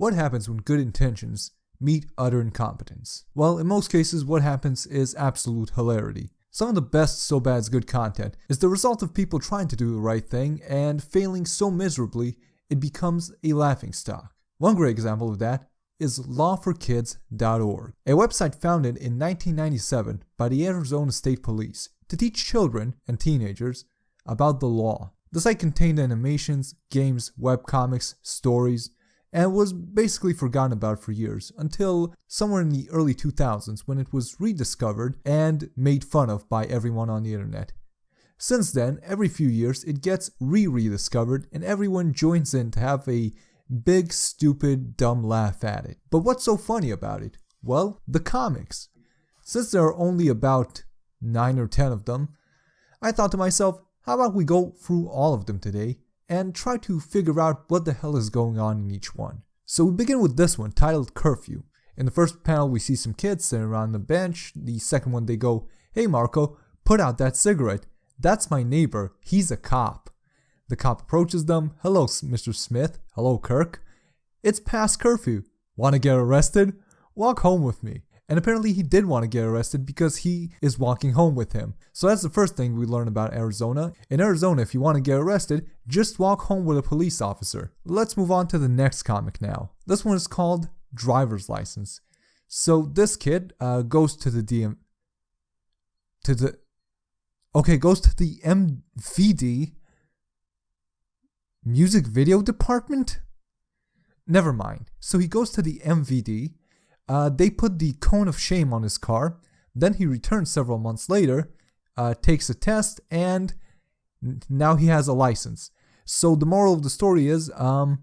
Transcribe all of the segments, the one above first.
What happens when good intentions meet utter incompetence? Well, in most cases, what happens is absolute hilarity. Some of the best So Bad's Good content is the result of people trying to do the right thing and failing so miserably it becomes a laughingstock. One great example of that is lawforkids.org, a website founded in 1997 by the Arizona State Police to teach children and teenagers about the law. The site contained animations, games, webcomics, stories, and was basically forgotten about for years until somewhere in the early 2000s when it was rediscovered and made fun of by everyone on the internet. Since then, every few years it gets rediscovered and everyone joins in to have a big, stupid, dumb laugh at it. But what's so funny about it? Well, the comics. Since there are only about 9 or 10 of them, I thought to myself, how about we go through all of them today and try to figure out what the hell is going on in each one. So we begin with this one, titled Curfew. In the first panel we see some kids sitting around the bench. The second one they go, "Hey Marco, put out that cigarette. That's my neighbor, he's a cop." The cop approaches them. "Hello, Mr. Smith. Hello, Kirk. It's past curfew. Want to get arrested? Walk home with me." And apparently he did want to get arrested because he is walking home with him. So that's the first thing we learn about Arizona. In Arizona, if you want to get arrested, just walk home with a police officer. Let's move on to the next comic now. This one is called Driver's License. So this kid goes to the MVD music video department? Never mind. So he goes to the MVD. They put the cone of shame on his car. Then he returns several months later, takes a test, and now he has a license. So the moral of the story is, I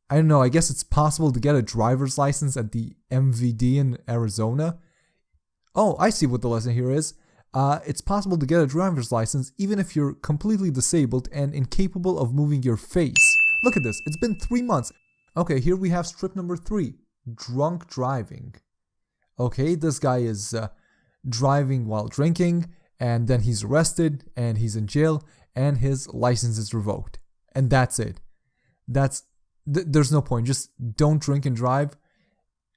don't know, I guess it's possible to get a driver's license at the MVD in Arizona. Oh, I see what the lesson here is. It's possible to get a driver's license even if you're completely disabled and incapable of moving your face. Look at this, it's been 3 months. Okay, here we have strip number 3. Drunk driving. Okay, this guy is driving while drinking, and then he's arrested, and he's in jail, and his license is revoked. And that's it. There's no point. Just don't drink and drive.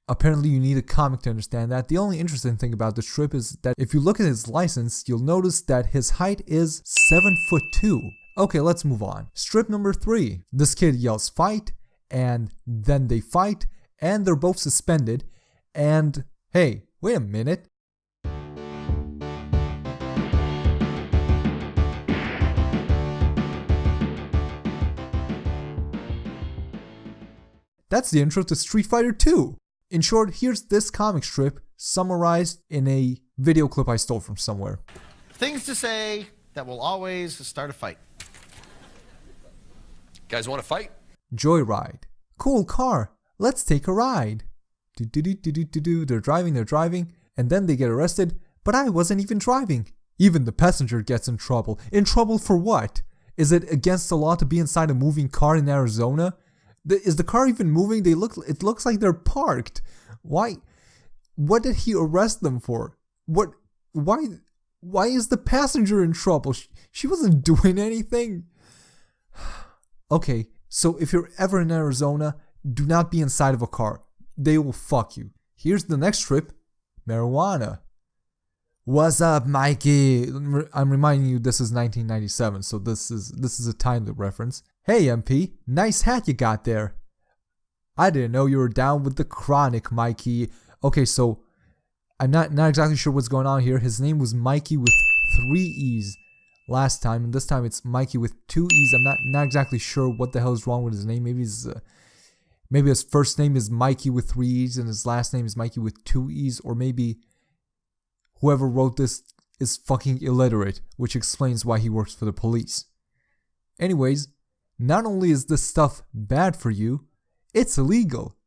Apparently you need a comic to understand that. The only interesting thing about this strip is that if you look at his license, you'll notice that his height is 7'2". Okay, let's move on. Strip number 3. This kid yells fight, and then they fight, and they're both suspended, and hey, wait a minute. That's the intro to Street Fighter 2. In short, here's this comic strip summarized in a video clip I stole from somewhere. Things to say that will always start a fight. Guys want to fight? Joyride. Cool car. Let's take a ride. They're driving, and then they get arrested, but I wasn't even driving. Even the passenger gets in trouble. In trouble for what? Is it against the law to be inside a moving car in Arizona? Is the car even moving? It looks like they're parked. Why? What did he arrest them for? Why is the passenger in trouble? She wasn't doing anything. Okay, so if you're ever in Arizona, do not be inside of a car. They will fuck you. Here's the next strip. Marijuana. What's up, Mikey? I'm reminding you this is 1997, so this is a timely reference. Hey, MP, nice hat you got there. I didn't know you were down with the chronic, Mikey. Okay, so I'm not exactly sure what's going on here. His name was Mikey with 3 E's last time, and this time it's Mikey with 2 E's. I'm not exactly sure what the hell is wrong with his name. Maybe his first name is Mikey with 3 E's and his last name is Mikey with 2 E's, or maybe whoever wrote this is fucking illiterate, which explains why he works for the police. Anyways, not only is this stuff bad for you, it's illegal.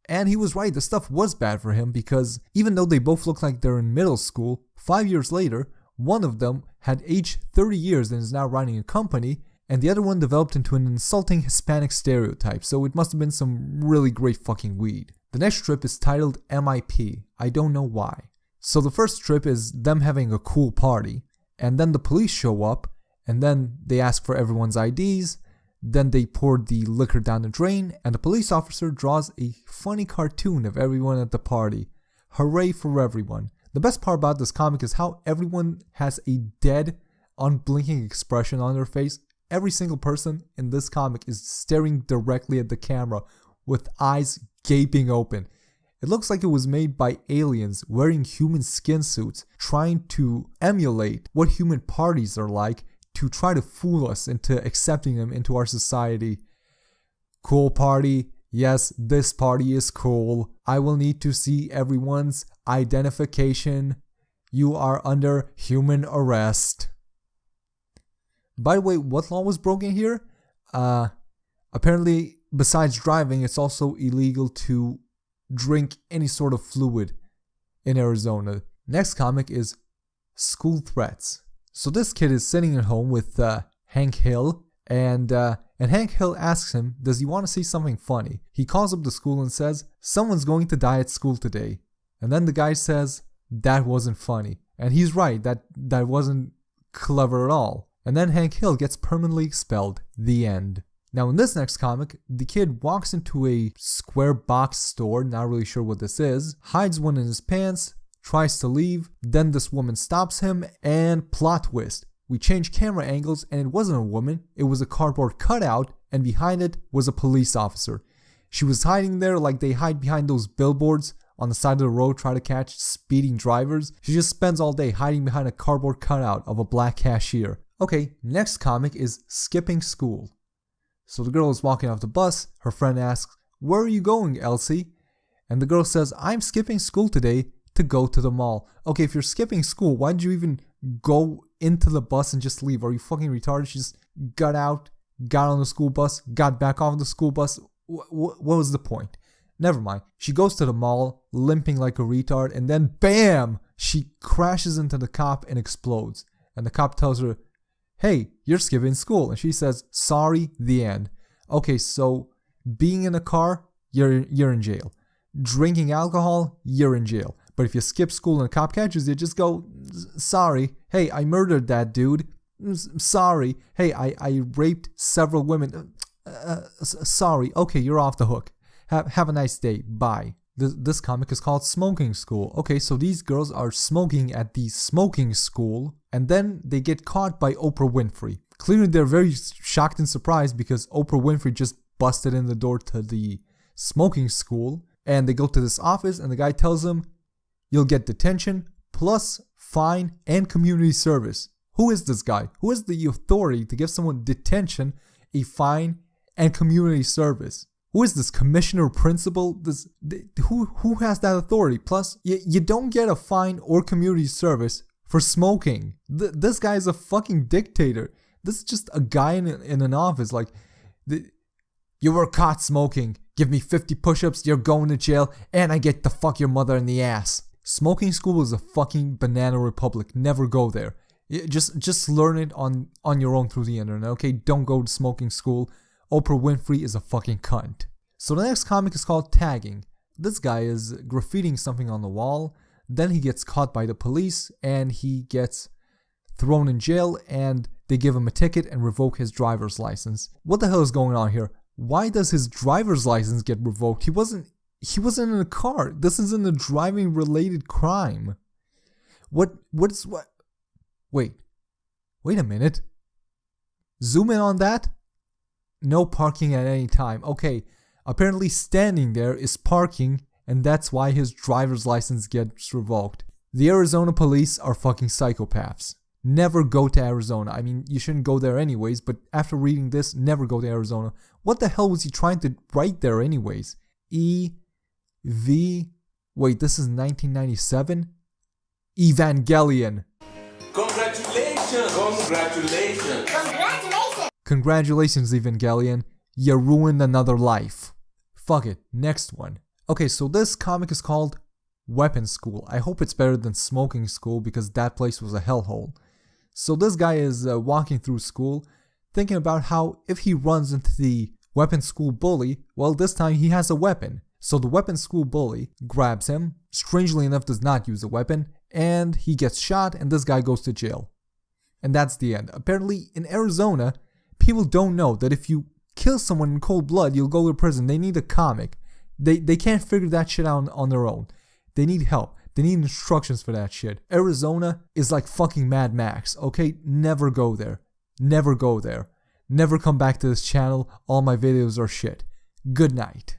And he was right, the stuff was bad for him because even though they both look like they're in middle school, 5 years later, one of them had aged 30 years and is now running a company, and the other one developed into an insulting Hispanic stereotype, so it must have been some really great fucking weed. The next strip is titled MIP. I don't know why. So the first strip is them having a cool party, and then the police show up, and then they ask for everyone's IDs, Then they poured the liquor down the drain, and the police officer draws a funny cartoon of everyone at the party. Hooray for everyone. The best part about this comic is how everyone has a dead, unblinking expression on their face. Every single person in this comic is staring directly at the camera with eyes gaping open. It looks like it was made by aliens wearing human skin suits, trying to emulate what human parties are like to try to fool us into accepting them into our society. Cool party. Yes, this party is cool. I will need to see everyone's identification. You are under human arrest. By the way, what law was broken here? Apparently, besides driving, it's also illegal to drink any sort of fluid in Arizona. Next comic is School Threats. So this kid is sitting at home with Hank Hill, and Hank Hill asks him, does he want to see something funny? He calls up the school and says, someone's going to die at school today. And then the guy says, that wasn't funny. And he's right, that wasn't clever at all. And then Hank Hill gets permanently expelled. The end. Now in this next comic, the kid walks into a square box store, not really sure what this is, hides one in his pants, tries to leave, then this woman stops him, and plot twist. We change camera angles and it wasn't a woman, it was a cardboard cutout, and behind it was a police officer. She was hiding there like they hide behind those billboards on the side of the road trying to catch speeding drivers. She just spends all day hiding behind a cardboard cutout of a black cashier. Okay, next comic is Skipping School. So the girl is walking off the bus, her friend asks, where are you going, Elsie? And the girl says, I'm skipping school today to go to the mall. Okay, if you're skipping school, why did you even go into the bus and just leave? Are you fucking retarded? She just got out, got on the school bus, got back off the school bus. What was the point? Never mind. She goes to the mall, limping like a retard, and then BAM! She crashes into the cop and explodes. And the cop tells her, hey, you're skipping school. And she says, sorry, the end. Okay, so being in a car, you're in jail. Drinking alcohol, you're in jail. But if you skip school and a cop catches you, just go, sorry. Hey, I murdered that dude. Sorry. Hey, I raped several women. Sorry. Okay, you're off the hook. Have a nice day. Bye. This comic is called Smoking School. Okay, so these girls are smoking at the smoking school, and then they get caught by Oprah Winfrey. Clearly, they're very shocked and surprised because Oprah Winfrey just busted in the door to the smoking school, and they go to this office, and the guy tells them, you'll get detention, plus fine, and community service. Who is this guy? Who has the authority to give someone detention, a fine, and community service? Who is this commissioner principal? Who has that authority? Plus, you don't get a fine or community service for smoking. This guy is a fucking dictator. This is just a guy in an office like, you were caught smoking. Give me 50 push-ups, you're going to jail, and I get to fuck your mother in the ass. Smoking school is a fucking banana republic. Never go there. Just learn it on your own through the internet, okay? Don't go to smoking school. Oprah Winfrey is a fucking cunt. So the next comic is called Tagging. This guy is graffitiing something on the wall. Then he gets caught by the police and he gets thrown in jail, and they give him a ticket and revoke his driver's license. What the hell is going on here? Why does his driver's license get revoked? He wasn't in a car. This isn't a driving related crime. Wait a minute. Zoom in on that. No parking at any time. Okay, apparently standing there is parking, and that's why his driver's license gets revoked. The Arizona police are fucking psychopaths. Never go to Arizona. I mean, you shouldn't go there anyways, but after reading this, never go to Arizona. What the hell was he trying to write there anyways? Wait, this is 1997? Evangelion. Congratulations, Evangelion. You ruined another life. Fuck it, next one. Okay, so this comic is called Weapon School. I hope it's better than Smoking School because that place was a hellhole. So this guy is walking through school, thinking about how if he runs into the weapon school bully, well, this time he has a weapon. So the weapon school bully grabs him, strangely enough does not use a weapon, and he gets shot, and this guy goes to jail. And that's the end. Apparently, in Arizona, people don't know that if you kill someone in cold blood, you'll go to prison. They need a comic. They can't figure that shit out on their own. They need help. They need instructions for that shit. Arizona is like fucking Mad Max, okay? Never go there. Never go there. Never come back to this channel. All my videos are shit. Good night.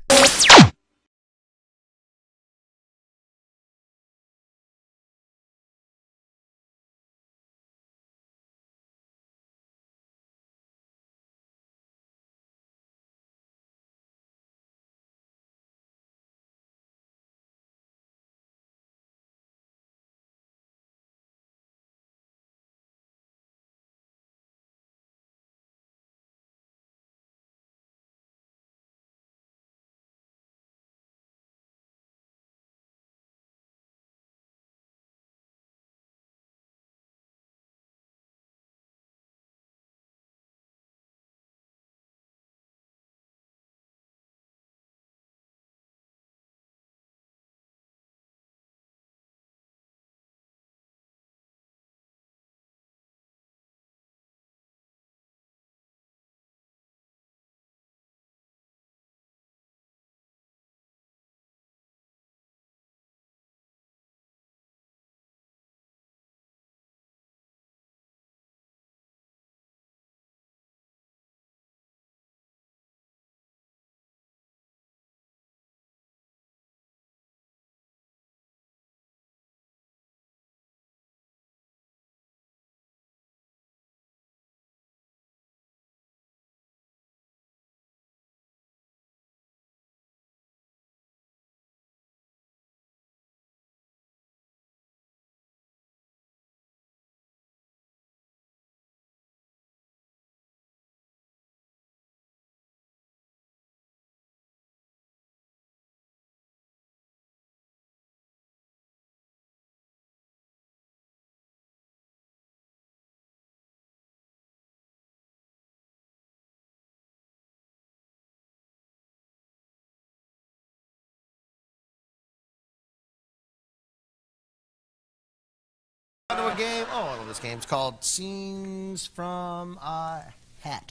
To a game. Oh, I love this game. It's called Scenes from a Hat.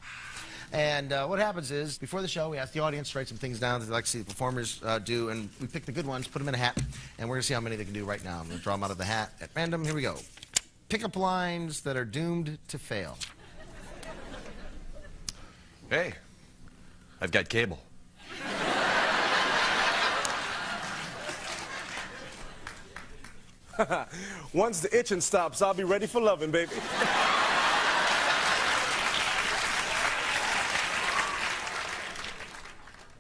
And what happens is, before the show, we ask the audience to write some things down that they'd like to see the performers do, and we pick the good ones, put them in a hat, and we're going to see how many they can do right now. I'm going to draw them out of the hat at random. Here we go. Pick up lines that are doomed to fail. Hey, I've got cable. Once the itching stops, I'll be ready for loving, baby.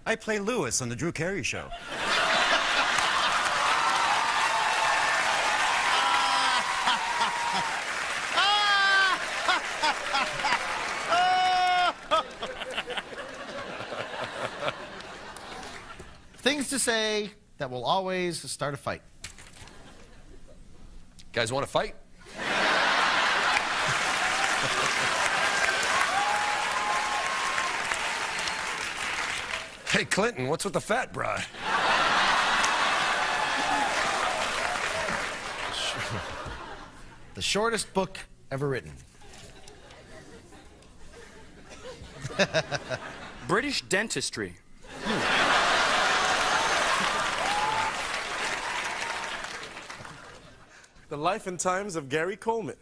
I play Lewis on the Drew Carey Show. Things to say that will always start a fight. Guys want to fight? Hey, Clinton, what's with the fat broad? The shortest book ever written. British dentistry. The life and times of Gary Coleman.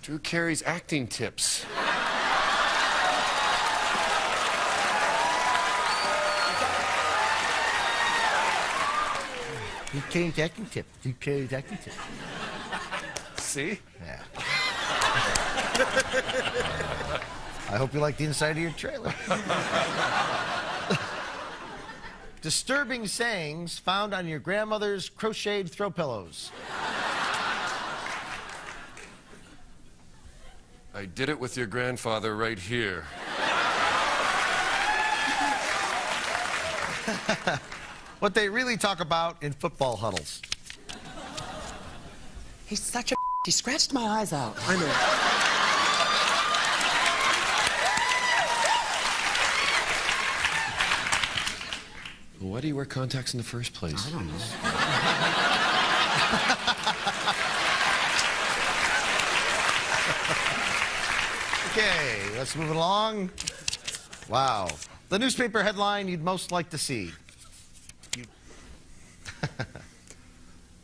Drew Carey's acting tips. Drew Carey's acting tip. Drew Carey's acting tip. See? Yeah. I hope you like the inside of your trailer. Disturbing sayings found on your grandmother's crocheted throw pillows. I did it with your grandfather right here. What they really talk about in football huddles. He's such a he scratched my eyes out. I know. Why do you wear contacts in the first place? I don't know. Okay, let's move it along. Wow. The newspaper headline you'd most like to see.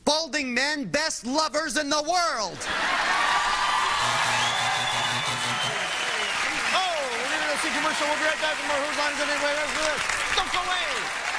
Balding men, best lovers in the world. Oh, we're going to go see commercial. We'll be right back with more Whose Line Is It Anyway? Don't go away.